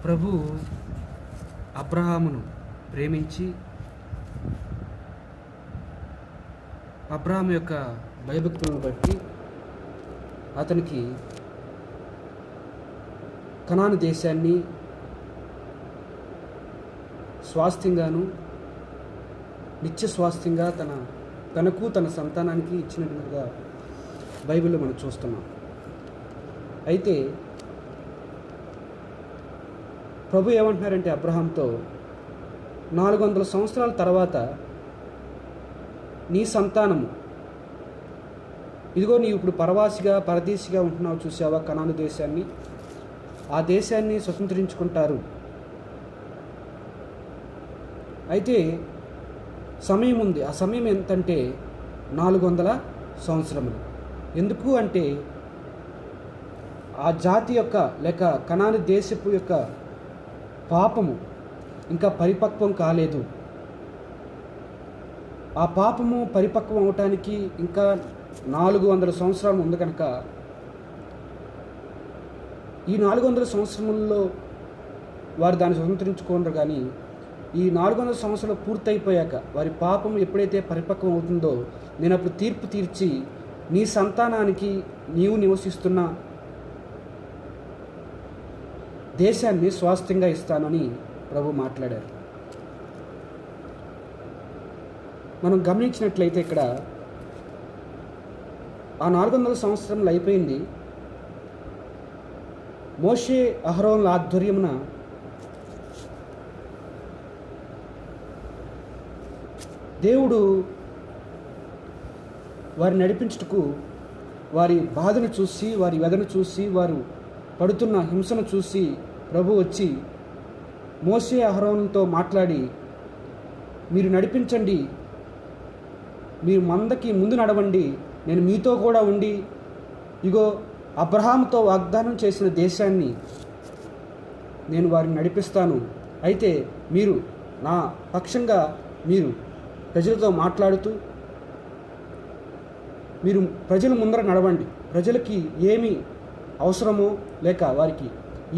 ప్రభు అబ్రహామును ప్రేమించి అబ్రహాము యొక్క భయభక్తులను బట్టి అతనికి కనాను దేశాన్ని స్వాస్థ్యంగాను నిత్య స్వాస్థ్యంగా తనకు తన సంతానానికి ఇచ్చినట్టుగా బైబిల్లో మనం చూస్తున్నాం. అయితే ప్రభు ఏమంటున్నారంటే అబ్రహాంతో 400 సంవత్సరాల తర్వాత నీ సంతానము, ఇదిగో నీవు ఇప్పుడు పరదేశిగా ఉంటున్నావు, చూసావా కనాను దేశాన్ని, ఆ దేశాన్ని స్వతంత్రించుకుంటారు. అయితే సమయం ఉంది. ఆ సమయం ఎంతంటే 400 సంవత్సరములు. ఎందుకు అంటే ఆ జాతి యొక్క లేక కనాను దేశపు యొక్క పాపము ఇంకా పరిపక్వం కాలేదు. ఆ పాపము పరిపక్వం అవటానికి ఇంకా 400 సంవత్సరాలు ఉంది కనుక ఈ 400 సంవత్సరముల్లో వారు దాన్ని స్వతంత్రించుకోండి. కానీ ఈ 400 సంవత్సరాలు పూర్తయిపోయాక వారి పాపం ఎప్పుడైతే పరిపక్వం అవుతుందో నేను అప్పుడు తీర్పు తీర్చి నీ సంతానానికి నీవు నివసిస్తున్న దేశాన్ని స్వాస్థ్యంగా ఇస్తానని ప్రభు మాట్లాడారు. మనం గమనించినట్లయితే ఇక్కడ ఆ 400 సంవత్సరములు అయిపోయింది. మోషే అహరోనుల ఆధ్వర్యమున దేవుడు వారి నడిపించుటకు వారి బాధను చూసి, వారి వ్యధను చూసి, వారు పడుతున్న హింసను చూసి ప్రభు వచ్చి మోషే అహరోనుతో మాట్లాడి, మీరు నడిపించండి, మీరు మందకి ముందు నడవండి, నేను మీతో కూడా ఉండి ఇగో అబ్రహాముతో వాగ్దానం చేసిన దేశాన్ని నేను వారిని నడిపిస్తాను. అయితే మీరు నా పక్షంగా మీరు ప్రజలతో మాట్లాడుతూ మీరు ప్రజల ముందర నడవండి, ప్రజలకి ఏమి అవసరమో లేక వారికి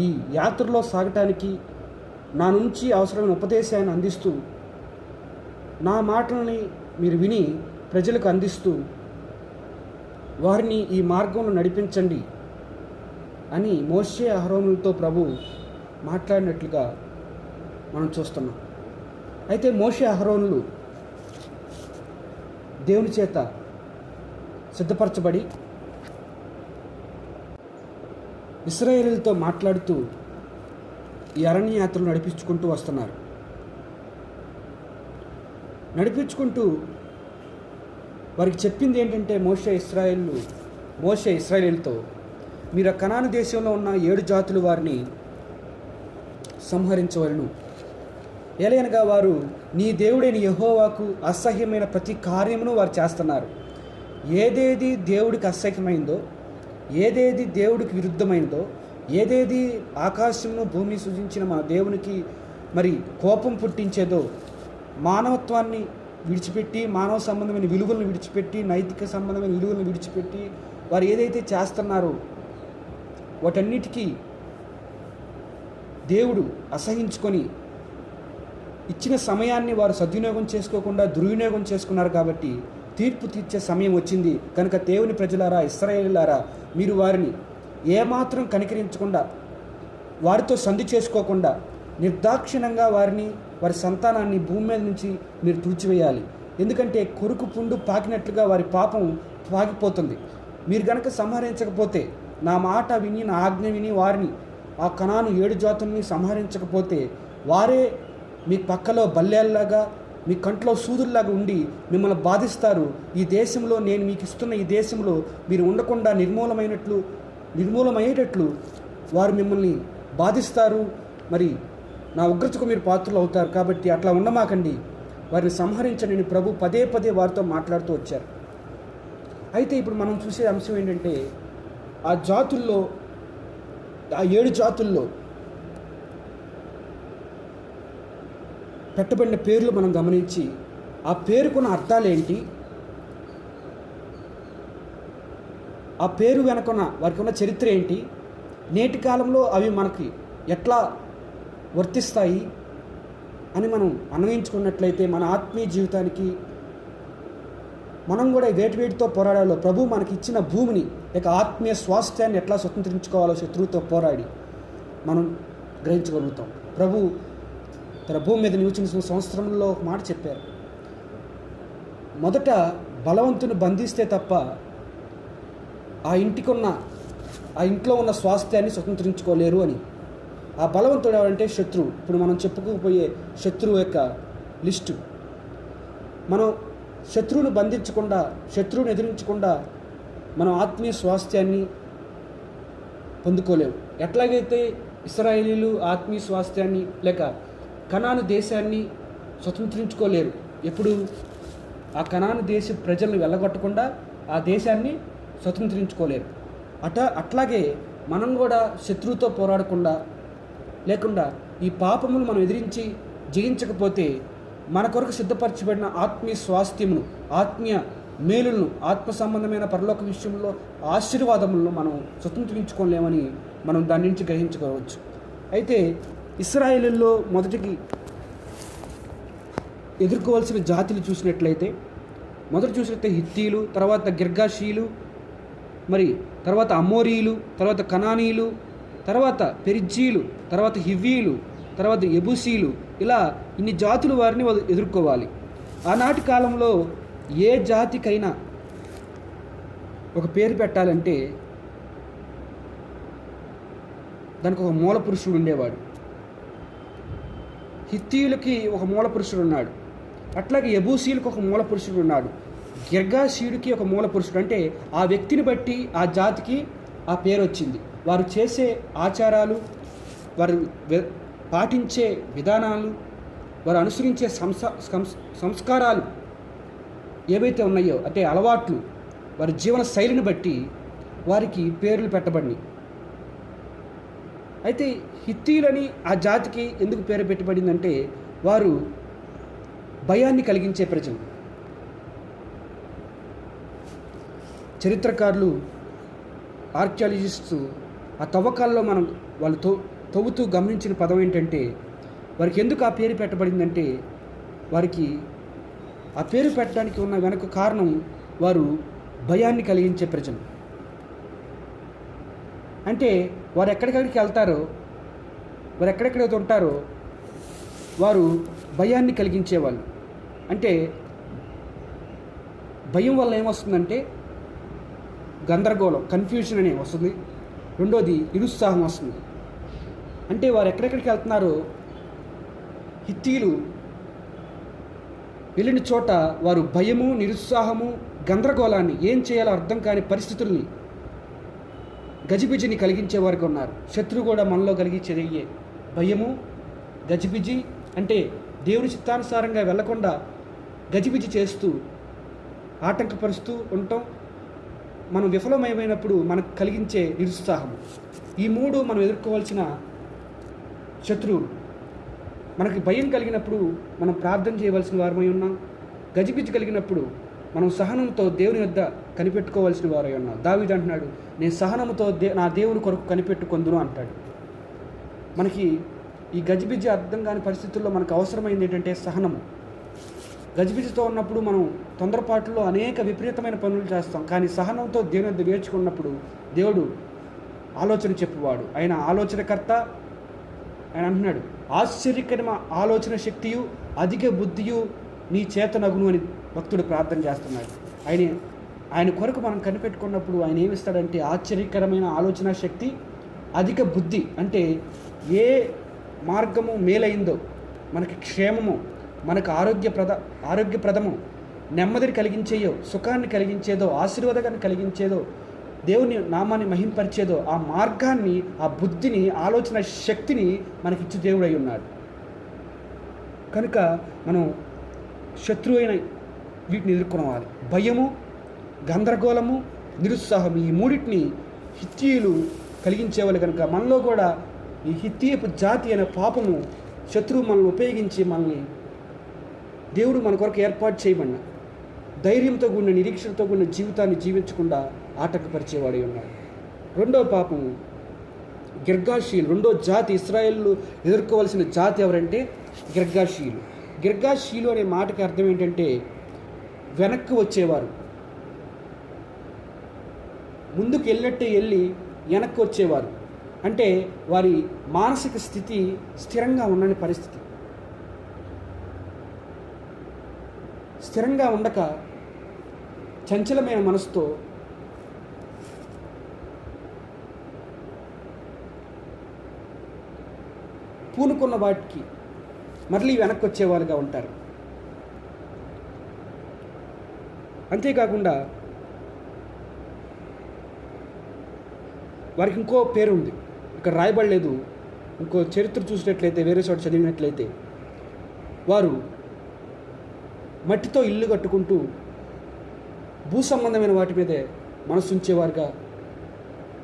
ఈ యాత్రలో సాగటానికి నా నుంచి అవసరమైన ఉపదేశాన్ని అందిస్తూ నా మాటలని మీరు విని ప్రజలకు అందిస్తూ వారిని ఈ మార్గంలో నడిపించండి అని మోషే అహరోనులతో ప్రభు మాట్లాడినట్లుగా మనం చూస్తున్నాం. అయితే మోషే అహరోనులు దేవుని చేత సిద్ధపరచబడి ఇశ్రాయేలులతో మాట్లాడుతూ ఈ అరణ్య యాత్రలు నడిపించుకుంటూ వస్తున్నారు. నడిపించుకుంటూ వారికి చెప్పింది ఏంటంటే మోషే ఇశ్రాయేలుతో మీరు ఆ కనాను దేశంలో ఉన్న 7 జాతులు వారిని సంహరించవలను. ఎలయనగా వారు నీ దేవుడైన యెహోవాకు అసహ్యమైన ప్రతి కార్యమును వారు చేస్తున్నారు. ఏదేది దేవుడికి అసహ్యమైందో, ఏదేది దేవుడికి విరుద్ధమైందో, ఏదేది ఆకాశమును భూమిని సృజించిన మన దేవునికి మరి కోపం పుట్టించేదో, మానవత్వాన్ని విడిచిపెట్టి, మానవ సంబంధమైన విలువలను విడిచిపెట్టి, నైతిక సంబంధమైన విలువలను విడిచిపెట్టి వారు ఏదైతే చేస్తున్నారో వాటన్నిటికీ దేవుడు అసహించుకొని ఇచ్చిన సమయాన్ని వారు సద్వినియోగం చేసుకోకుండా దుర్వినియోగం చేసుకున్నారు. కాబట్టి తీర్పు తీర్చే సమయం వచ్చింది కనుక దేవుని ప్రజలారా, ఇశ్రాయేలులారా, మీరు వారిని ఏమాత్రం కనికరించకుండా, వారితో సంధి చేసుకోకుండా నిర్దాక్షిణంగా వారి సంతానాన్ని భూమి మీద నుంచి మీరు తుడిచివేయాలి. ఎందుకంటే కొరుకు పుండు పాకినట్లుగా వారి పాపం పాకిపోతుంది. మీరు కనుక సంహరించకపోతే, నా మాట విని నా ఆజ్ఞ విని వారిని ఆ కనాను 7 జాతుల్ని సంహరించకపోతే వారే మీ పక్కలో బల్లేల్లాగా, మీ కంట్లో సూదుల్లాగా ఉండి మిమ్మల్ని బాధిస్తారు. ఈ దేశంలో నేను మీకు ఇస్తున్న ఈ దేశంలో మీరు ఉండకుండా నిర్మూలమయ్యేటట్లు వారు మిమ్మల్ని బాధిస్తారు. మరి నా ఉగ్రతకు మీరు పాత్రలు అవుతారు. కాబట్టి అట్లా ఉండమాకండి, వారిని సంహరించండి ప్రభు పదే వారితో మాట్లాడుతూ వచ్చారు. అయితే ఇప్పుడు మనం చూసే అంశం ఏంటంటే ఆ 7 జాతుల్లో పెట్టబడిన పేర్లు మనం గమనించి ఆ పేరుకున్న అర్థాలు ఏంటి, ఆ పేరు వెనుకున్న వారికి ఉన్న చరిత్ర ఏంటి, నేటి కాలంలో అవి మనకి ఎట్లా వర్తిస్తాయి అని మనం అన్వయించుకున్నట్లయితే మన ఆత్మీయ జీవితానికి మనం కూడా వేటితో పోరాడాలో, ప్రభు మనకి ఇచ్చిన భూమిని లేక ఆత్మీయ స్వాస్థ్యాన్ని ఎట్లా స్వతంత్రించుకోవాలో శత్రువుతో పోరాడి మనం గ్రహించగలుగుతాం. ప్రభు తన భూమి మీద నివసించిన సంవత్సరంలో ఒక మాట చెప్పారు, మొదట బలవంతుని బంధిస్తే తప్ప ఆ ఇంట్లో ఉన్న స్వాస్థ్యాన్ని స్వతంత్రించుకోలేరు అని. ఆ బలవంతుడు ఎవరంటే శత్రువు. ఇప్పుడు మనం చెప్పుకోపోయే శత్రువు యొక్క లిస్టు. మనం శత్రువుని బంధించకుండా, శత్రువుని ఎదిరించకుండా మనం ఆత్మీయ స్వాస్థ్యాన్ని పొందుకోలేవు. ఎట్లాగైతే ఇశ్రాయేలీలు ఆత్మీయ స్వాస్థ్యాన్ని లేక కనాను దేశాన్ని స్వతంత్రించుకోలేరు, ఎప్పుడు ఆ కనాను దేశ ప్రజలను వెళ్ళగొట్టకుండా ఆ దేశాన్ని స్వతంత్రించుకోలేరు. అట్లాగే మనం కూడా శత్రువుతో పోరాడకుండా లేకుండా ఈ పాపమును మనం ఎదిరించి జయించకపోతే మన కొరకు సిద్ధపరచబడిన ఆత్మీయ స్వాస్థ్యమును, ఆత్మీయ మేలులను, ఆత్మ సంబంధమైన పరలోక విషయంలో ఆశీర్వాదములను మనం స్వతంత్రించుకోలేమని మనం దాని నుంచి గ్రహించుకోవచ్చు. అయితే ఇశ్రాయేలులో మొదటికి ఎదుర్కోవాల్సిన జాతులు చూసినట్లయితే హిత్తీలు, తర్వాత గిర్గాషీలు, మరి తర్వాత అమోరీలు, తర్వాత కనానీలు, తర్వాత పెరిజ్జీలు, తర్వాత హివ్వీలు, తర్వాత యెబూసీలు, ఇలా ఇన్ని జాతులు వారిని ఎదుర్కోవాలి. ఆనాటి కాలంలో ఏ జాతికైనా ఒక పేరు పెట్టాలంటే దానికి ఒక మూల పురుషుడు ఉండేవాడు. హిత్తీయులకి ఒక మూల పురుషుడు ఉన్నాడు, అట్లాగే యెబూసీలకు ఒక మూల పురుషుడు ఉన్నాడు, గిర్గాషీయుడికి ఒక మూల పురుషుడు. అంటే ఆ వ్యక్తిని బట్టి ఆ జాతికి ఆ పేరు వచ్చింది. వారు చేసే ఆచారాలు, వారు పాటించే విధానాలు, వారు అనుసరించే సంస్కారాలు ఏవైతే ఉన్నాయో అంటే అలవాట్లు, వారి జీవన శైలిని బట్టి వారికి పేర్లు పెట్టబడినాయి. అయితే హిత్తీయులని ఆ జాతికి ఎందుకు పేరు పెట్టబడిందంటే వారు భయాన్ని కలిగించే ప్రజలు. చరిత్రకారులు, ఆర్కియాలజిస్ట్స్ ఆ తవ్వకాల్లో వాళ్ళు తవ్వుతూ గమనించిన పదం ఏంటంటే వారికి ఎందుకు ఆ పేరు పెట్టబడిందంటే వారికి ఆ పేరు పెట్టడానికి ఉన్న వెనక కారణం వారు భయాన్ని కలిగించే ప్రజలు. అంటే వారు ఎక్కడికెక్కడికి వెళ్తారో, వారు ఎక్కడెక్కడైతే ఉంటారో వారు భయాన్ని కలిగించేవాళ్ళు. అంటే భయం వల్ల ఏమొస్తుందంటే గందరగోళం, కన్ఫ్యూజన్ అనే వస్తుంది. రెండోది నిరుత్సాహం వస్తుంది. అంటే వారు ఎక్కడెక్కడికి వెళ్తున్నారో హిత్తీలు వెళ్ళిన చోట వారు భయము, నిరుత్సాహము, గందరగోళాన్ని, ఏం చేయాలో అర్థం కాని పరిస్థితుల్ని, గజిబిజిని కలిగించే వారికి ఉన్నారు. శత్రువు కూడా మనలో కలిగించేది భయము, గజిబిజి. అంటే దేవుని చిత్తానుసారంగా వెళ్లకుండా గజిబిజి చేస్తూ ఆటంకపరుస్తూ ఉండటం, మనం విఫలమైనప్పుడు మనకు కలిగించే నిరుత్సాహము. ఈ మూడు మనం ఎదుర్కోవాల్సిన శత్రువులు. మనకి భయం కలిగినప్పుడు మనం ప్రార్థన చేయవలసిన వారమై ఉన్నాం. గజిబిజి కలిగినప్పుడు మనం సహనంతో దేవుని వద్ద కనిపెట్టుకోవాల్సిన వారై ఉన్నాం. దావీదు అంటున్నాడు, నేను సహనంతో నా దేవుని కొరకు కనిపెట్టుకొందును అంటాడు. మనకి ఈ గజిబిజి అర్థం కాని పరిస్థితుల్లో మనకు అవసరమైంది ఏంటంటే సహనము. గజిబిజితో ఉన్నప్పుడు మనం తొందరపాటులో అనేక విపరీతమైన పనులు చేస్తాం. కానీ సహనంతో దేవుని వద్ద వేర్చుకున్నప్పుడు దేవుడు ఆలోచన చెప్పువాడు, ఆయన ఆలోచనకర్త. ఆయన అంటున్నాడు, ఆశ్చర్యకరమైన ఆలోచన శక్తియు అధిక బుద్ధియు నీ చేతనగును అని భక్తుడు ప్రార్థన చేస్తున్నాడు. ఆయన కొరకు మనం కనిపెట్టుకున్నప్పుడు ఆయన ఏమిస్తాడంటే ఆశ్చర్యకరమైన ఆలోచన శక్తి, అధిక బుద్ధి. అంటే ఏ మార్గము మేలైందో, మనకి క్షేమము, మనకు ఆరోగ్యప్రదము, నెమ్మదిని కలిగించేయో, సుఖాన్ని కలిగించేదో, ఆశీర్వాదాన్ని కలిగించేదో, దేవుని నామాన్ని మహింపరిచేదో ఆ మార్గాన్ని, ఆ బుద్ధిని, ఆలోచన శక్తిని మనకిచ్చి దేవుడు అయి ఉన్నాడు. కనుక మనం శత్రువు అయిన వీటిని ఎదుర్కొనవాలి. భయము, గందరగోళము, నిరుత్సాహం, ఈ మూడింటిని హిత్తీయులు కలిగించేవాళ్ళు. కనుక మనలో కూడా ఈ హిత్తీయపు జాతి అనే పాపము శత్రువు మనల్ని ఉపయోగించి మనల్ని దేవుడు మన కొరకు ఏర్పాటు చేయబడిన ధైర్యంతో కూడిన, నిరీక్షణతో కూడిన జీవితాన్ని జీవించకుండా ఆటంకపరిచేవాడై ఉన్నాడు. రెండవ పాపము గిర్గాషీయులు. రెండో జాతి ఇశ్రాయేలు ఎదుర్కోవాల్సిన జాతి ఎవరంటే గిర్గాషీయులు. గిర్గాషీయులు అనే మాటకి అర్థం ఏంటంటే వెనక్కి వచ్చేవారు, ముందుకు వెళ్ళినట్టే వెళ్ళి వెనక్కి వచ్చేవారు. అంటే వారి మానసిక స్థితి స్థిరంగా ఉండని పరిస్థితి. స్థిరంగా ఉండక చంచలమైన మనసుతో పూనుకున్న వాటికి మళ్ళీ వెనక్కి వచ్చేవాళ్ళుగా ఉంటారు. అంతేకాకుండా వారికి ఇంకో పేరు ఉంది, ఇక్కడ రాయబడలేదు. ఇంకో చరిత్ర చూసినట్లయితే, వేరే చోట చదివినట్లయితే, వారు మట్టితో ఇల్లు కట్టుకుంటూ భూ సంబంధమైన వాటి మీదే మనసు ఉంచేవారుగా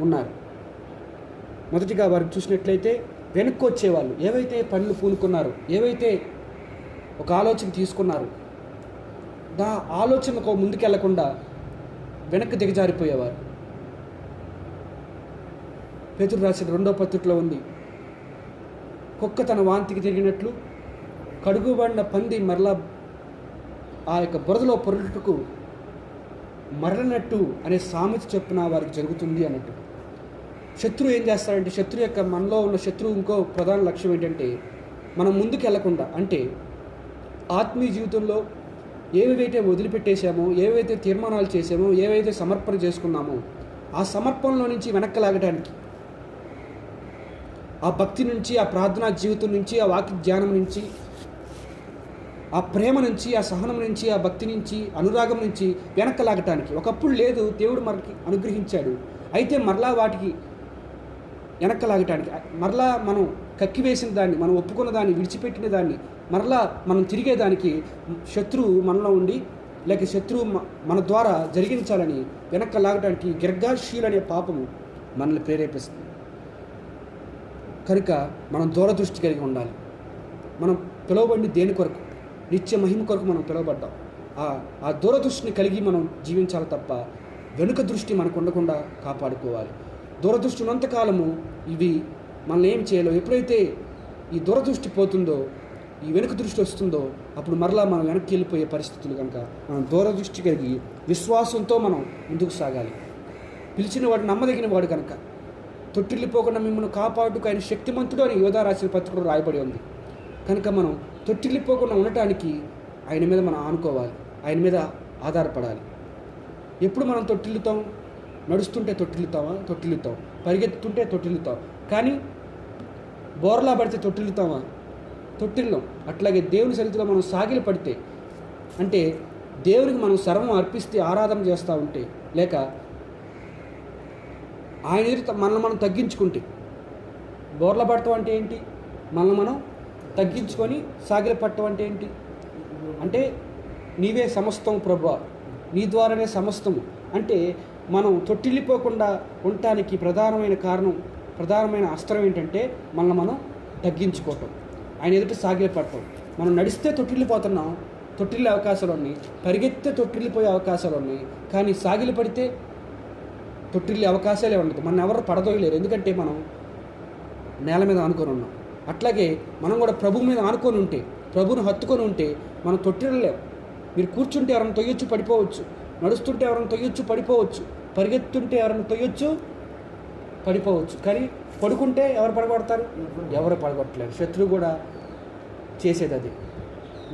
ఉన్నారు. మొదటిగా వారికి చూసినట్లయితే వెనక్కి వచ్చేవాళ్ళు. ఏవైతే పనులు పూనుకున్నారో, ఏవైతే ఒక ఆలోచన తీసుకున్నారో, దా ఆలోచనకు ముందుకెళ్లకుండా వెనక్కి దిగజారిపోయేవారు. పేతురు రాసిన 2వ పత్రికలో ఉంది, కుక్క తన వాంతికి తిరిగినట్లు కడుగుబడిన పంది మరలా ఆ యొక్క బురదలో పొరలుటకు మరలినట్టు అనే సామెత చొప్పున వారికి జరుగుతుంది అన్నట్టు. శత్రువు ఏం చేస్తాడంటే, శత్రువు యొక్క మనలో ఉన్న శత్రువు ఇంకో ప్రధాన లక్ష్యం ఏంటంటే మనం ముందుకు వెళ్లకుండా, అంటే ఆత్మీయ జీవితంలో ఏవైతే వదిలిపెట్టేశామో, ఏవైతే తీర్మానాలు చేసామో, ఏవైతే సమర్పణ చేసుకున్నామో ఆ సమర్పణలో నుంచి వెనక్కి లాగడానికి, ఆ భక్తి నుంచి, ఆ ప్రార్థనా జీవితం నుంచి, ఆ వాక్య ధ్యానం నుంచి, ఆ ప్రేమ నుంచి, ఆ సహనం నుంచి, ఆ భక్తి నుంచి, అనురాగం నుంచి వెనక్కి లాగటానికి. ఒకప్పుడు లేదు, దేవుడు మనకి అనుగ్రహించాడు, అయితే మరలా వాటికి వెనక్కి లాగటానికి, మరలా మనం కక్కివేసిన దాన్ని, మనం ఒప్పుకున్న దాన్ని, విడిచిపెట్టిన దాన్ని మరలా మనం తిరిగేదానికి శత్రువు మనలో ఉండి, లేక శత్రువు మన ద్వారా జరిగించాలని వెనక్కి లాగటానికి గిర్గాషీయులు అనే పాపము మనల్ని ప్రేరేపిస్తుంది. కనుక మనం దూరదృష్టి కలిగి ఉండాలి. మనం పిలువబడి దేని కొరకు? నిత్య మహిమ కొరకు మనం పిలువబడ్డాం. ఆ దూరదృష్టిని కలిగి మనం జీవించాలి తప్ప వెనుక దృష్టి మనకు ఉండకుండా కాపాడుకోవాలి. దూరదృష్టి ఉన్నంతకాలము ఇవి మనల్ని ఏం చేయలేవు. ఎప్పుడైతే ఈ దూరదృష్టి పోతుందో, ఈ వెనుక దృష్టి వస్తుందో, అప్పుడు మరలా మనం వెనక్కి వెళ్ళిపోయే పరిస్థితులు. కనుక మనం దూరదృష్టి కలిగి విశ్వాసంతో మనం ముందుకు సాగాలి. పిలిచిన వాడు నమ్మదగిన వాడు కనుక తొట్టిల్లిపోకుండా మిమ్మల్ని కాపాడుకు ఆయన శక్తిమంతుడు అని యోధా రాసిన పత్రికలో రాయబడి ఉంది. కనుక మనం తొట్టిల్లిపోకుండా ఉండటానికి ఆయన మీద మనం ఆనుకోవాలి, ఆయన మీద ఆధారపడాలి. ఎప్పుడు మనం తొట్టిల్లుతాం? నడుస్తుంటే తొట్టిల్లుతాం, పరిగెత్తుతుంటే తొట్టిల్లుతాం, కానీ బోర్లా పడితే తొట్టిల్లుతామా? తొట్టిల్లం. అట్లాగే దేవుని సన్నిధిలో మనం సాగిలి పడితే, అంటే దేవునికి మనం సర్వం అర్పిస్తే, ఆరాధన చేస్తూ ఉంటే, లేక ఆయన ఎదురు మనల్ని మనం తగ్గించుకుంటే, బోర్ల పడటం అంటే ఏంటి? మనల్ని మనం తగ్గించుకొని సాగిలి పట్టడం అంటే ఏంటి? అంటే నీవే సమస్తం ప్రభువా, నీ ద్వారానే సమస్తము. అంటే మనం తొట్టిల్లిపోకుండా ఉండటానికి ప్రధానమైన కారణం, ప్రధానమైన అస్త్రం ఏంటంటే మనల్ని మనం తగ్గించుకోవటం, ఆయన ఎదుట సాగిలి పట్టడం. మనం నడిస్తే తొట్టిల్లిపోతున్నాం, తొట్టిల్లే అవకాశాలు ఉన్నాయి, పరిగెత్తే తొట్టిల్లిపోయే అవకాశాలు ఉన్నాయి, కానీ సాగిలి పడితే తొట్టిల్లే అవకాశాలే ఉండదు. మనం ఎవరు పడదోయలేరు, ఎందుకంటే మనం నేల మీద ఆనుకొని ఉన్నాం. అట్లాగే మనం కూడా ప్రభు మీద ఆనుకొని ఉంటే, ప్రభువును హత్తుకొని ఉంటే మనం తొట్టిల్లలేము. మీరు కూర్చుంటే ఎవరైనా తొయ్యొచ్చు, పడిపోవచ్చు. నడుస్తుంటే ఎవరైనా తొయ్యొచ్చు, పడిపోవచ్చు. పరిగెత్తుంటే ఎవరైనా తొయ్యొచ్చు, పడిపోవచ్చు. కానీ పడుకుంటే ఎవరు పడగొడతారు? ఎవరు పడగొట్టలేరు. శత్రువు కూడా చేసేది అది.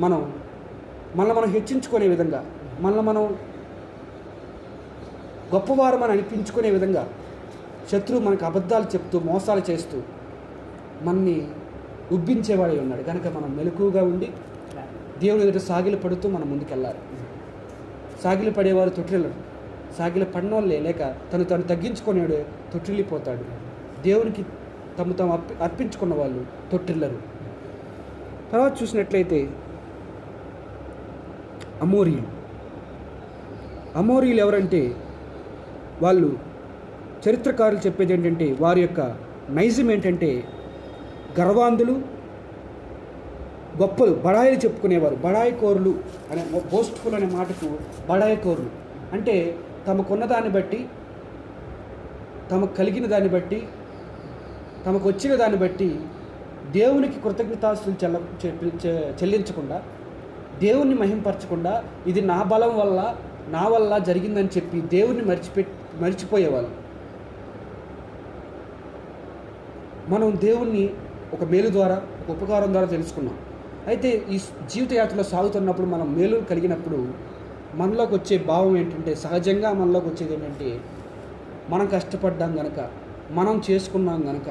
మనల్ని మనం హెచ్చించుకునే విధంగా, మనల్ని మనం గొప్పవారు మనం అనిపించుకునే విధంగా శత్రువు మనకు అబద్ధాలు చెప్తూ, మోసాలు చేస్తూ మనని ఉబ్బించేవాడే ఉన్నాడు. కనుక మనం మెలకువగా ఉండి దేవుని ఎదుట సాగిలి పడుతూ మనం ముందుకెళ్ళాలి. సాగిలి పడేవారు తొట్టిల్లరు, సాగిలి పడినోళ్ళే, లేక తను తగ్గించుకునేవాడు తొట్టిల్లిపోతాడు. దేవునికి తాము అర్పించుకున్న వాళ్ళు తొట్టిల్లరు. తర్వాత చూసినట్లయితే అమోరీలు ఎవరంటే, వాళ్ళు చరిత్రకారులు చెప్పేది ఏంటంటే, వారి యొక్క నైజం ఏంటంటే గర్వాంధులు, గొప్పలు, బడాయిలు చెప్పుకునేవారు. బడాయికోరులు అనే, బోస్ట్ఫుల్ అనే మాటకు బడాయికోరులు అంటే తమకున్న దాన్ని బట్టి, తమకు కలిగిన దాన్ని బట్టి తమకు వచ్చిన దాన్ని బట్టి దేవునికి కృతజ్ఞతాస్తులు చెల్లించకుండా, దేవుణ్ణి మహింపరచకుండా, ఇది నా బలం వల్ల, నా వల్ల జరిగిందని చెప్పి దేవుణ్ణి మర్చిపోయేవాళ్ళు. మనం దేవుణ్ణి ఒక మేలు ద్వారా, ఒక ఉపకారం ద్వారా తెలుసుకున్నాం. అయితే ఈ జీవితయాత్రలో సాగుతున్నప్పుడు మనం మేలు కలిగినప్పుడు మనలోకి వచ్చే భావం ఏంటంటే, సహజంగా మనలోకి వచ్చేది ఏంటంటే, మనం కష్టపడ్డాం కనుక, మనం చేసుకున్నాం కనుక,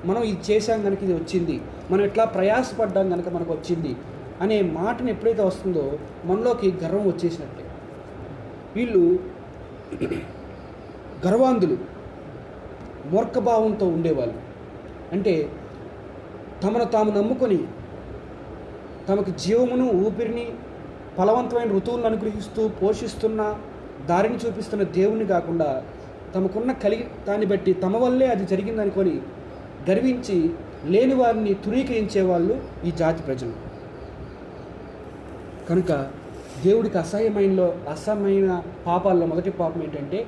మనం ఇది చేసాం కనుక ఇది వచ్చింది, మనం ఇట్లా ప్రయాసపడ్డాం కనుక మనకు వచ్చింది అనే మాటను ఎప్పుడైతే వస్తుందో మనలోకి గర్వం వచ్చేసినట్లే. వీళ్ళు గర్వాంధులు, మూర్ఖభావంతో ఉండేవాళ్ళు. అంటే తమను తాము నమ్ముకొని తమకు జీవమును, ఊపిరిని, ఫలవంతమైన ఋతువులను అనుగ్రహిస్తూ పోషిస్తున్న, దారిని చూపిస్తున్న దేవుణ్ణి కాకుండా తమకున్న దాన్ని బట్టి తమ వల్లే అది జరిగిందనుకొని గర్వించి లేని వారిని తునీకరించేవాళ్ళు ఈ జాతి ప్రజలు. కనుక దేవుడికి అసహ్యమైన పాపాల్లో మొదటి పాపం ఏంటంటే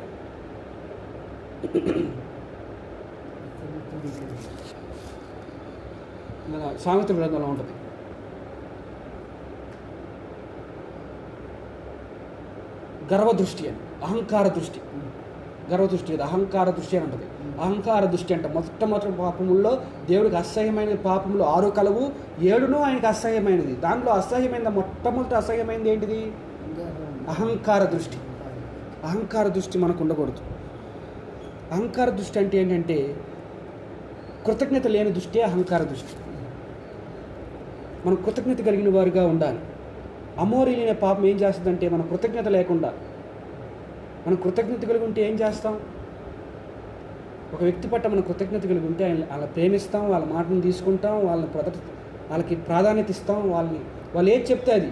సామెతల గ్రంథంలో ఉంటుంది, గర్వదృష్టి అని, అహంకార దృష్టి. గర్వదృష్టి అది అహంకార దృష్టి అని ఉంటుంది. అహంకార దృష్టి అంటే మొట్టమొదటి పాపముల్లో దేవుడికి అసహ్యమైన పాపములు 6 కలవు, 7 ఆయనకి అసహ్యమైనది. దాంట్లో అసహ్యమైనది, మొట్టమొదటి అసహ్యమైనది ఏంటిది? అహంకార దృష్టి. అహంకార దృష్టి మనకు ఉండకూడదు. అహంకార దృష్టి అంటే ఏంటంటే కృతజ్ఞత లేని దృష్టి అహంకార దృష్టి. మనం కృతజ్ఞత కలిగిన వారుగా ఉండాలి. అమోరీలైన పాపం ఏం చేస్తుందంటే, మనం కృతజ్ఞత లేకుండా, మనం కృతజ్ఞత కలిగి ఉంటే ఏం చేస్తాం? ఒక వ్యక్తి పట్ల మనం కృతజ్ఞత కలిగి ఉంటే వాళ్ళ ప్రేమిస్తాం, వాళ్ళ మాటను తీసుకుంటాం, వాళ్ళకి ప్రాధాన్యత ఇస్తాం, వాళ్ళు ఏది చెప్తే అది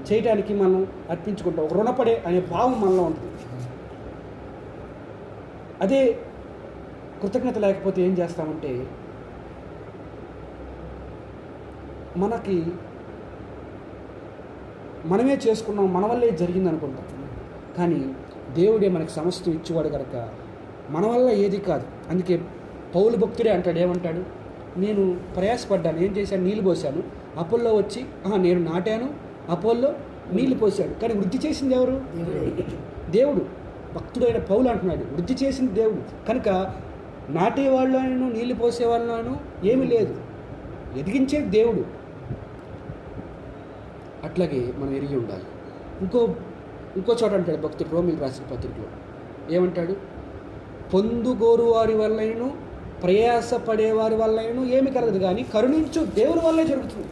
చేయడానికి మనం అర్పించుకుంటాం. ఒక రుణపడే అనే భావం మనలో ఉంటుంది. అదే కృతజ్ఞత లేకపోతే ఏం చేస్తామంటే, మనమే చేసుకున్నాం, మన వల్లే జరిగింది అనుకుంటాం. కానీ దేవుడే మనకి సమస్తం ఇచ్చేవాడు కనుక మన వల్ల ఏది కాదు. అందుకే పౌలు భక్తుడే అంటాడు, ఏమంటాడు? నేను ప్రయాసపడ్డాను, ఏం చేశాను? నీళ్ళు పోశాను. అపోల్లో వచ్చి నేను నాటాను, అపోల్లో నీళ్లు పోశాడు. కానీ వృద్ధి చేసింది ఎవరు? దేవుడు. భక్తుడైన పౌలు అంటున్నాడు, వృద్ధి చేసింది దేవుడు. కనుక నాటేవాళ్ళను, నీళ్లు పోసేవాళ్ళను ఏమీ లేదు, ఎదిగించేది దేవుడు. అట్లాగే మనం ఎరిగి ఉండాలి. ఇంకో చోట అంటాడు భక్తుడు, రోమిలకు రాసిన పత్రికలో ఏమంటాడు? పొందుగోరు వారి వల్లైనను, ప్రయాసపడేవారి వల్లైనను ఏమి కలగదు, కానీ కరుణించు దేవుని వల్లే జరుగుతుంది.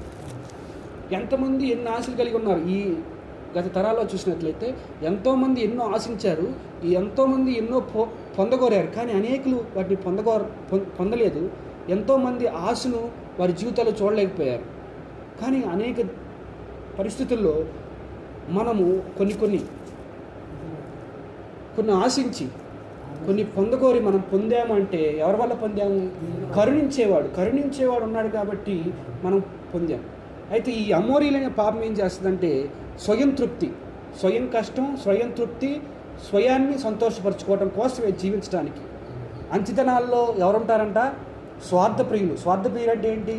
ఎంతమంది ఎన్ని ఆశలు కలిగి ఉన్నారు. ఈ గత తరాల్లో చూసినట్లయితే ఎంతోమంది ఎన్నో ఆశించారు, ఎంతోమంది ఎన్నో పొందగోరారు, కానీ అనేకులు వాటిని పొందలేదు. ఎంతోమంది ఆశను వారి జీవితాల్లో చూడలేకపోయారు. కానీ అనేక పరిస్థితుల్లో మనము కొన్ని ఆశించి, కొన్ని పొందగోరి మనం పొందామంటే ఎవరి వల్ల పొందాము? కరుణించేవాడు ఉన్నాడు కాబట్టి మనం పొందాం. అయితే ఈ అమోరీలైన పాపం ఏం చేస్తుందంటే స్వయం కష్టం, స్వయం తృప్తి, స్వయాన్ని సంతోషపరచుకోవడం కోసమే జీవించడానికి. అంచితనాల్లో ఎవరుంటారంట? స్వార్థప్రియులు. స్వార్థప్రియులు అంటే ఏంటి?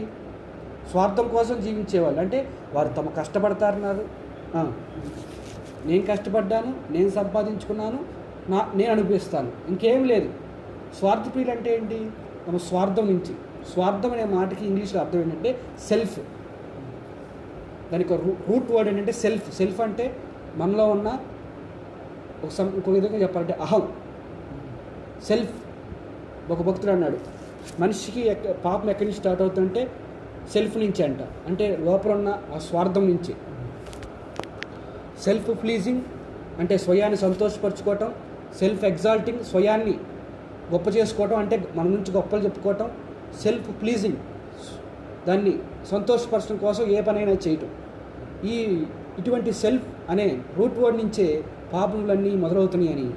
స్వార్థం కోసం జీవించేవాళ్ళు. అంటే వారు తమ కష్టపడతారన్నారు, నేను కష్టపడ్డాను, నేను సంపాదించుకున్నాను, నేను అనుభవిస్తాను, ఇంకేం లేదు. స్వార్థప్రియులు అంటే ఏంటి? తమ స్వార్థం నుంచి. స్వార్థం అనే మాటకి ఇంగ్లీష్లో అర్థం ఏంటంటే సెల్ఫ్. దానికి రూట్ వర్డ్ ఏంటంటే సెల్ఫ్. సెల్ఫ్ అంటే మనలో ఉన్న ఇంకో విధంగా చెప్పాలంటే అహం. సెల్ఫ్. ఒక భక్తుడు అన్నాడు, మనిషికి పాపం ఎక్కడి నుంచి స్టార్ట్ అవుతుందంటే సెల్ఫ్ నుంచి అంట. అంటే లోపల ఉన్న ఆ స్వార్థం నుంచి. సెల్ఫ్ ప్లీజింగ్ అంటే స్వయాన్ని సంతోషపరచుకోవటం. సెల్ఫ్ ఎగ్జాల్టింగ్ స్వయాన్ని గొప్ప చేసుకోవటం, అంటే మన నుంచి గొప్పలు చెప్పుకోవటం. సెల్ఫ్ ప్లీజింగ్ దాన్ని సంతోషపరచడం కోసం ఏ పనైనా చేయటం. ఇటువంటి సెల్ఫ్ అనే రూట్ వర్డ్ నుంచే పాపములన్నీ మొదలవుతున్నాయి అని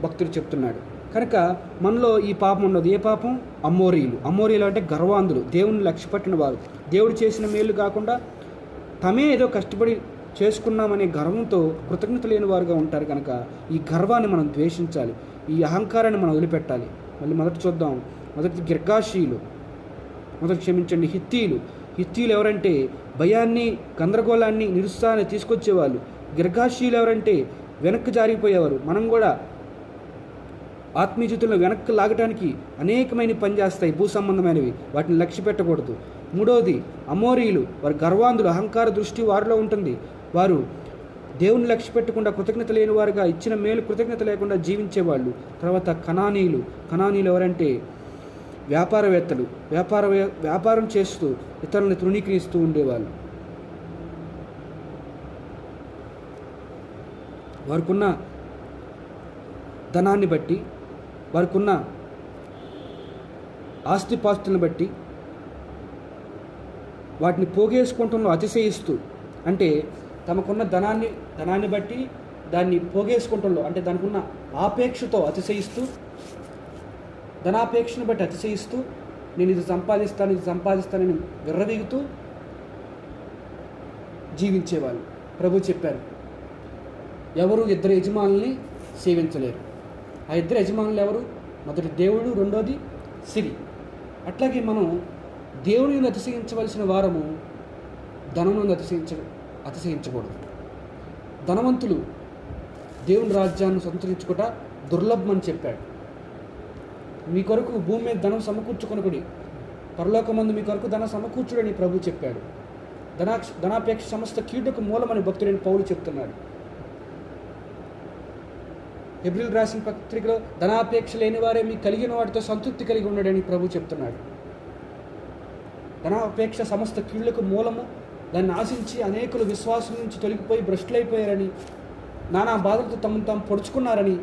భక్తుడు చెప్తున్నాడు. కనుక మనలో ఈ పాపం ఉండదు. ఏ పాపం? అమోరీలు అంటే గర్వాంధులు, దేవుని లక్ష్యపట్టిన వారు. దేవుడు చేసిన మేలు కాకుండా తమే ఏదో కష్టపడి చేసుకున్నామనే గర్వంతో కృతజ్ఞత లేని వారుగా ఉంటారు. కనుక ఈ గర్వాన్ని మనం ద్వేషించాలి, ఈ అహంకారాన్ని మనం వదిలిపెట్టాలి. మళ్ళీ మొదట చూద్దాం, హిత్తీలు. హిత్తీలు ఎవరంటే భయాన్ని, గందరగోళాన్ని, నిరుత్సాహాన్ని తీసుకొచ్చేవాళ్ళు. గిర్గాషీలు ఎవరంటే వెనక్కి జారిపోయేవారు. మనం కూడా ఆత్మీయ జీవితంలో వెనక్కి లాగటానికి అనేకమైన పని చేస్తాయి భూ సంబంధమైనవి, వాటిని లక్ష్య పెట్టకూడదు. మూడవది అమోరీలు. వారు గర్వాంధులు, అహంకార దృష్టి వారిలో ఉంటుంది. వారు దేవుని లక్ష్య పెట్టకుండా, కృతజ్ఞత లేని వారుగా, ఇచ్చిన మేలు కృతజ్ఞత లేకుండా జీవించేవాళ్ళు. తర్వాత కనానీయులు. కనానీయులు ఎవరంటే వ్యాపారవేత్తలు. వ్యాపారం చేస్తూ ఇతరులను తృణీకరిస్తూ ఉండేవాళ్ళు. వారికున్న ధనాన్ని బట్టి, వారికున్న ఆస్తిపాస్తులను బట్టి వాటిని పోగేసుకుంటూ అతిశయిస్తూ, అంటే తమకున్న ధనాన్ని బట్టి దాన్ని పోగేసుకుంటూ, అంటే దానికి ఉన్న ఆపేక్షతో అతిశయిస్తూ, ధనాపేక్షను బట్టి అతిశయిస్తూ, నేను ఇది సంపాదిస్తానని విర్రవీగుతూ జీవించేవాళ్ళు. ప్రభు చెప్పారు, ఎవరు ఇద్దరు యజమానుల్ని సేవించలేరు. ఆ ఇద్దరు యజమానులు ఎవరు? మొదటి దేవుడు, రెండోది సిరి. అట్లాగే మనం దేవుని అతిశయించవలసిన వారము ధనమును అతిశయించకూడదు. ధనవంతులు దేవుని రాజ్యాన్ని సంతరించుకుంట దుర్లభం అని చెప్పాడు. మీ కొరకు భూమి మీద ధనం సమకూర్చుకొనకుడి, పరలోకమందు మీ కొరకు ధనం సమకూర్చుడని ప్రభు చెప్పాడు. ధనాపేక్ష సమస్త కీడుకు మూలమని భక్తుడైన పౌలు చెప్తున్నాడు. హెబ్రీయులకు రాసిన పత్రికలో ధనాపేక్ష లేని వారే మీకు కలిగిన వాటితో సంతృప్తి కలిగి ఉన్నాడని ప్రభు చెప్తున్నాడు. ధనాపేక్ష సమస్త కీళ్లకు మూలము. దాన్ని ఆశించి అనేకులు విశ్వాసం నుంచి తొలగిపోయి భ్రష్టులైపోయారని, నానా బాధలతో తమను తాము పొడుచుకున్నారని,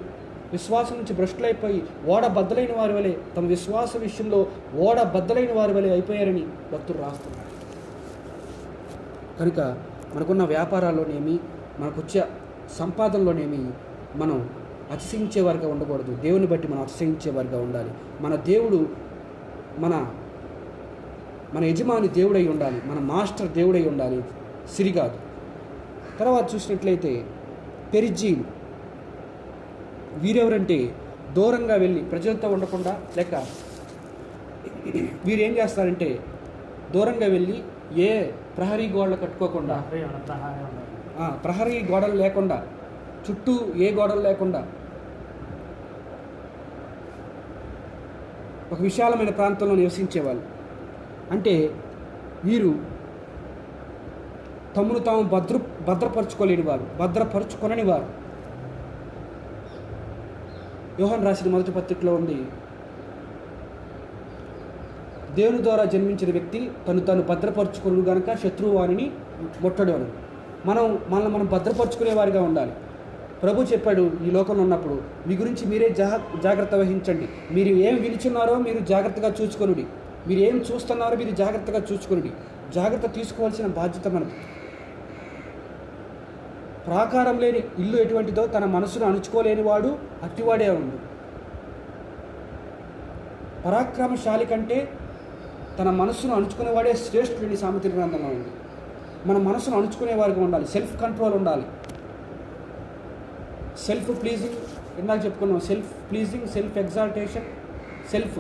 విశ్వాసం నుంచి భ్రష్టులైపోయి ఓడ బద్దలైన వారి వలె, తమ విశ్వాస విషయంలో ఓడ బద్దలైన వారి వలె అయిపోయారని భక్తులు రాస్తున్నారు. కనుక మనకున్న వ్యాపారాల్లోనేమి, మనకొచ్చే సంపాదనలోనేమి మనం అతిశయించేవారిగా ఉండకూడదు. దేవుని బట్టి మనం అతిశయించేవారిగా ఉండాలి. మన దేవుడు మన యజమాని దేవుడై ఉండాలి, మన మాస్టర్ దేవుడై ఉండాలి, సిరి కాదు. తర్వాత చూసినట్లయితే పెరిజ్జీలు. వీరెవరంటే దూరంగా వెళ్ళి ప్రజలతో ఉండకుండా, లేక వీరు ఏం చేస్తారంటే దూరంగా వెళ్ళి ఏ ప్రహరీ గోడలు కట్టుకోకుండా, ప్రహరీ గోడలు లేకుండా, చుట్టూ ఏ గోడలు లేకుండా ఒక విశాలమైన ప్రాంతంలో నివసించేవాళ్ళు. అంటే వీరు తమను తాము భద్రపరచుకోలేని వారు, భద్రపరచుకొనని వారు. యోహాను రాసిన మొదటి పత్రికలో ఉంది, దేవుని ద్వారా జన్మించిన వ్యక్తి తను భద్రపరచుకుని గనక శత్రువు వారిని ముట్టడు అని. మనల్ని మనం భద్రపరచుకునే వారిగా ఉండాలి. ప్రభు చెప్పాడు, ఈ లోకంలో ఉన్నప్పుడు మీ గురించి మీరే జాగ్రత్త వహించండి. మీరు ఏం వినిచున్నారో మీరు జాగ్రత్తగా చూసుకొనుడి, మీరు ఏం చూస్తున్నారో మీరు జాగ్రత్తగా చూసుకొనుడి. జాగ్రత్త తీసుకోవాల్సిన బాధ్యత మనకు. ప్రాకారం లేని ఇల్లు ఎటువంటిదో తన మనసును అణుచుకోలేని వాడు అట్టివాడే ఉంది. పరాక్రమశాలి కంటే తన మనస్సును అణుచుకునేవాడే శ్రేష్ఠుడిని సామెతల గ్రంథంలో ఉంది. మన మనసును అణుచుకునేవారిగా ఉండాలి. సెల్ఫ్ కంట్రోల్ ఉండాలి. సెల్ఫ్ ప్లీజింగ్ ఇందాక చెప్పుకున్నాం. Self pleasing, self exaltation. Self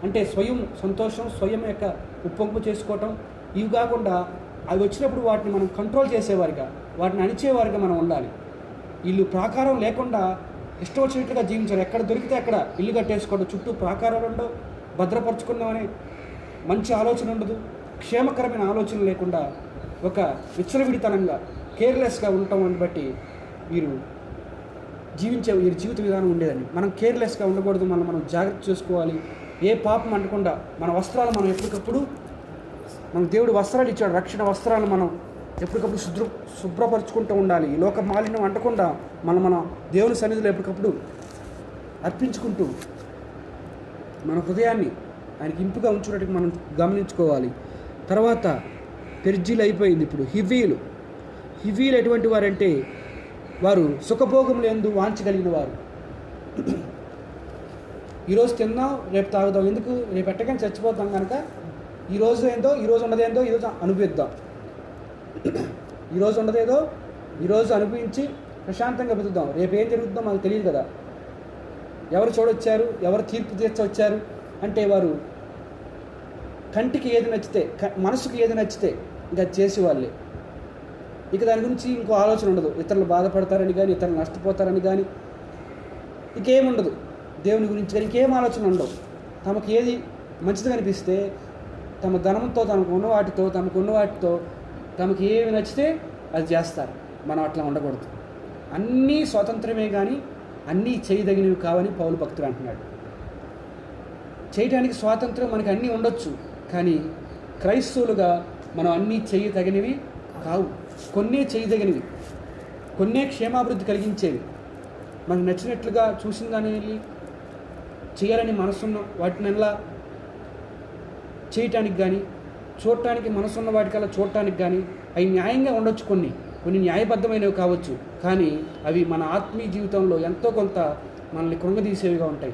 అంటే స్వయం సంతోషం, స్వయం యొక్క ఉప్పొంపు చేసుకోవటం. ఇవి కాకుండా అవి వచ్చినప్పుడు వాటిని మనం కంట్రోల్ చేసేవారిగా, వాటిని అణిచేవారిగా మనం ఉండాలి. వీళ్ళు ప్రాకారం లేకుండా ఇష్టం వచ్చినట్లుగా జీవించారు. ఎక్కడ దొరికితే అక్కడ ఇల్లు కట్టేసుకోవడం, చుట్టూ ప్రాకారాలు ఉండవు, భద్రపరుచుకుందామని మంచి ఆలోచన ఉండదు, క్షేమకరమైన ఆలోచన లేకుండా ఒక విచ్చలవిడితనంగా కేర్లెస్గా ఉండటం అని బట్టి వీరి జీవిత విధానం ఉండేదని. మనం కేర్లెస్గా ఉండకూడదు. మనం జాగ్రత్త చేసుకోవాలి. ఏ పాపం అంటకుండా మన వస్త్రాలు మనం ఎప్పటికప్పుడు, మన దేవుడు వస్త్రాలు ఇచ్చాడు, రక్షణ వస్త్రాలు మనం ఎప్పటికప్పుడు శుభ్రపరచుకుంటూ ఉండాలి. ఈ లోక మాలిన్యం అంటకుండా మన దేవుని సన్నిధిలో ఎప్పటికప్పుడు అర్పించుకుంటూ మన హృదయాన్ని ఆయనకి ఇంపుగా ఉంచున్నట్టుగా మనం గమనించుకోవాలి. తర్వాత పెర్జీలు అయిపోయింది. ఇప్పుడు హివ్వీలు ఎటువంటి వారంటే వారు సుఖభోగములు యందు వాంచగలిగిన వారు. ఈరోజు తిందాం, రేపు తాగుదాం, ఎందుకు రేపు ఎట్టగానే చచ్చిపోతాం కనుక ఈరోజు ఏందో, ఈరోజు ఉన్నదేందో ఈరోజు అనుభవిద్దాం. ఈరోజు ఉన్నదేదో ఈరోజు అనుభవించి ప్రశాంతంగా బతుకుదాం. రేపు ఏం జరుగుతుందో మనకు తెలియదు కదా. ఎవరు చూడొచ్చారు, ఎవరు తీర్పు తీర్చొచ్చారు, అంటే వారు కంటికి ఏది నచ్చితే, మనసుకు ఏది నచ్చితే ఇంకా చేసేవాళ్ళే. ఇక దాని గురించి ఇంకో ఆలోచన ఉండదు. ఇతరులు బాధపడతారని కానీ, ఇతరులు నష్టపోతారని కానీ ఇంకేముండదు. దేవుని గురించి కానీ ఇంకేం ఆలోచన ఉండవు. తమకు ఏది మంచిది కనిపిస్తే తమ ధనంతో, తమకు ఉన్న వాటితో తమకు ఏమి నచ్చితే అది చేస్తారు. మనం అట్లా ఉండకూడదు. అన్నీ స్వాతంత్రమే కానీ అన్నీ చేయదగినవి కావని పౌలు భక్తుడు అంటున్నాడు. చేయడానికి స్వాతంత్రం మనకి అన్నీ ఉండొచ్చు, కానీ క్రైస్తవులుగా మనం అన్నీ చేయదగినవి కావు. కొన్నే చేయదగినవి, కొన్నే క్షేమాభివృద్ధి కలిగించేవి. మనకు నచ్చినట్లుగా చూసిన దాన్ని వెళ్ళి చేయాలని మనసున్న వాటినల్లా చేయటానికి కానీ, చూడటానికి మనసున్న వాటికల్లా చూడటానికి కానీ అవి న్యాయంగా ఉండొచ్చు. కొన్ని న్యాయబద్ధమైనవి కావచ్చు, కానీ అవి మన ఆత్మీయ జీవితంలో ఎంతో కొంత మనల్ని కృంగదీసేవిగా ఉంటాయి,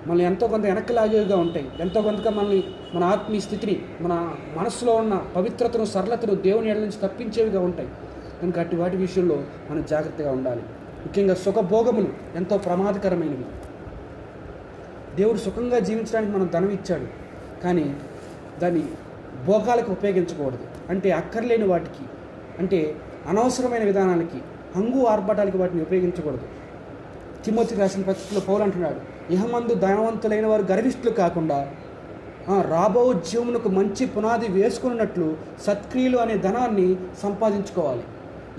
మనల్ని ఎంతో కొంత వెనక్కి లాగేవిగా ఉంటాయి. ఎంతో కొంతగా మన ఆత్మీయ స్థితిని, మన మనస్సులో ఉన్న పవిత్రతను, సరళతను దేవుని ఎడల నుంచి తప్పించేవిగా ఉంటాయి. కనుక అట్టి వాటి విషయంలో మనం జాగ్రత్తగా ఉండాలి. ముఖ్యంగా సుఖభోగములు ఎంతో ప్రమాదకరమైనవి. దేవుడు సుఖంగా జీవించడానికి మనం ధనం ఇచ్చాడు, కానీ దాన్ని భోగాలకు ఉపయోగించకూడదు. అంటే అక్కర్లేని వాటికి, అంటే అనవసరమైన విధానానికి, హంగు ఆర్భటాలకి వాటిని ఉపయోగించకూడదు. తిమోతికి రాసిన పత్రికలో పౌలు అంటున్నాడు, ఇహమందు ధనవంతులైన వారు గర్విష్ఠులు కాకుండా రాబో జీవమునకు మంచి పునాది వేసుకున్నట్లు సత్క్రియలు అనే ధనాన్ని సంపాదించుకోవాలి.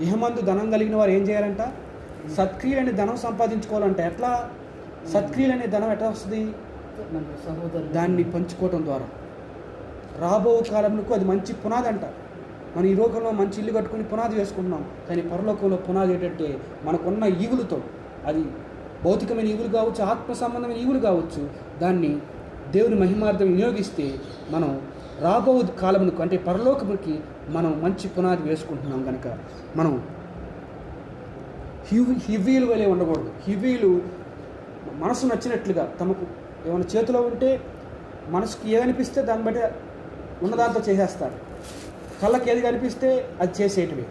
ఇహమందు ధనం కలిగిన వారు ఏం చేయాలంట? సత్క్రియలు అనే ధనం సంపాదించుకోవాలంటే ఎట్లా? సత్క్రియలు అనే ధనం ఎట్లా వస్తుంది? దాన్ని పంచుకోవటం ద్వారా. రాబో కాలంలో అది మంచి పునాది అంట. మనం ఈ లోకంలో మంచి ఇల్లు కట్టుకుని పునాది వేసుకుంటున్నాం, కానీ పరలోకంలో పునాది ఏంటంటే మనకున్న ఈవులతో, అది భౌతికమైన ఈవులు కావచ్చు, ఆత్మ సంబంధమైన ఈవులు కావచ్చు, దాన్ని దేవుని మహిమార్థం వినియోగిస్తే మనం రాబో కాలమునకు, అంటే పరలోకముకి మనం మంచి పునాది వేసుకుంటున్నాం. కనుక మనం హివ్వీలు వలె ఉండకూడదు. హివ్వీలు మనసు నచ్చినట్లుగా, తమకు ఏమైనా చేతిలో ఉంటే మనసుకి ఏదనిపిస్తే దాన్ని బట్టి ఉన్నదాంతో చేసేస్తారు. కళ్ళకి ఏది కనిపిస్తే అది చేసేటివి.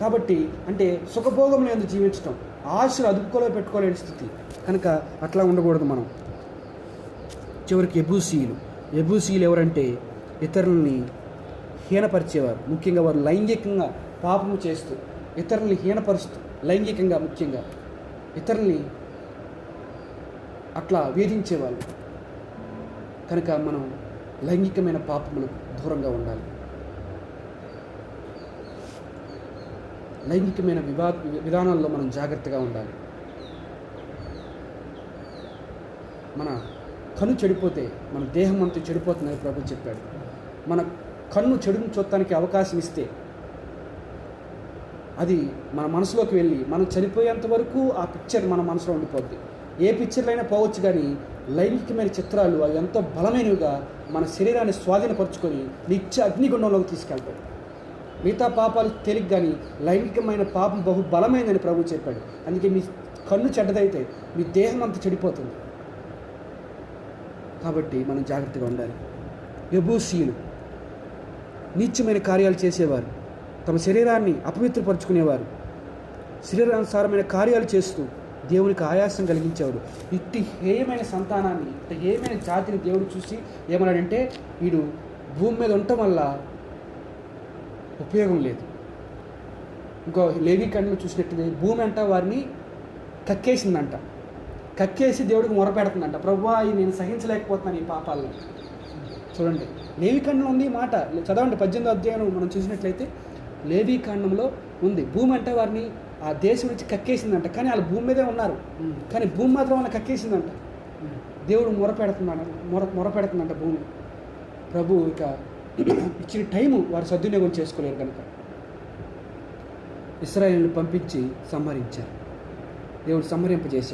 కాబట్టి అంటే సుఖభోగంలో ఎందుకు జీవించడం, ఆశలు అదుపుకోలో పెట్టుకోలేని స్థితి. కనుక అట్లా ఉండకూడదు మనం. చివరికి ఎబూసీలు ఎవరంటే ఇతరులని హీనపరిచేవారు. ముఖ్యంగా వారు లైంగికంగా పాపము చేస్తూ, ఇతరులని హీనపరుస్తూ, లైంగికంగా ముఖ్యంగా ఇతరుల్ని అట్లా వేధించేవాళ్ళు. కనుక మనం లైంగికమైన పాపములకు దూరంగా ఉండాలి. లైంగికమైన విధానాల్లో మనం జాగ్రత్తగా ఉండాలి. మన కన్ను చెడిపోతే మన దేహం అంతా చెడిపోతుందని ప్రభు చెప్పాడు. మన కన్ను చెడును చూడటానికి అవకాశం ఇస్తే అది మన మనసులోకి వెళ్ళి మనం చనిపోయేంత వరకు ఆ పిక్చర్ మన మనసులో ఉండిపోద్ది. ఏ పిక్చర్లు అయినా పోవచ్చు, కానీ లైంగికమైన చిత్రాలు అవి ఎంతో బలమైనవిగా మన శరీరాన్ని స్వాధీనపరుచుకొని నిత్య అగ్నిగుండంలోకి తీసుకెళ్తాయి. మిగతా పాపాలు తేలిక, కానీ లైంగికమైన పాపం బహు బలమైందని ప్రభు చెప్పాడు. అందుకే మీ కన్ను చెడ్డదైతే మీ దేహం అంతా చెడిపోతుంది. కాబట్టి మనం జాగ్రత్తగా ఉండాలి. యెబూసీయులు నీచమైన కార్యాలు చేసేవారు, తమ శరీరాన్ని అపవిత్రపరుచుకునేవారు, శరీరానుసారమైన కార్యాలు చేస్తూ దేవునికి ఆయాసం కలిగించేవారు. ఇట్టి హేయమైన సంతానాన్ని, ఇట్టి హేయమైన జాతిని దేవుడు చూసి ఏమన్నాడంటే, వీడు భూమి మీద ఉండటం వల్ల ఉపయోగం లేదు. ఇంకో లేవీ కాండంలో చూసినట్టు భూమి అంట వారిని కక్కేసిందంట. కక్కేసి దేవుడికి మొరపెడుతుందంట, ప్రభువా నేను సహించలేకపోతున్నాను ఈ పాపాలను. చూడండి, లేవీ కాండంలో ఉంది ఈ మాట. చదవండి 18వ అధ్యాయం మనం చూసినట్లయితే లేవీ కాండంలో ఉంది. భూమి అంటే వారిని ఆ దేశం నుంచి కక్కేసిందంట. కానీ వాళ్ళు భూమి మీదే ఉన్నారు, కానీ భూమి మాత్రం వాళ్ళని కక్కేసిందంట. దేవుడు మొరపెడుతుందంట భూమి. ప్రభు ఇక ఇచ్చిన టైము వారు సద్వినియోగం చేసుకోలేరు కనుక ఇశ్రాయేలును పంపించి సంహరించారు. దేవుడు సంహరింపజేశాడు.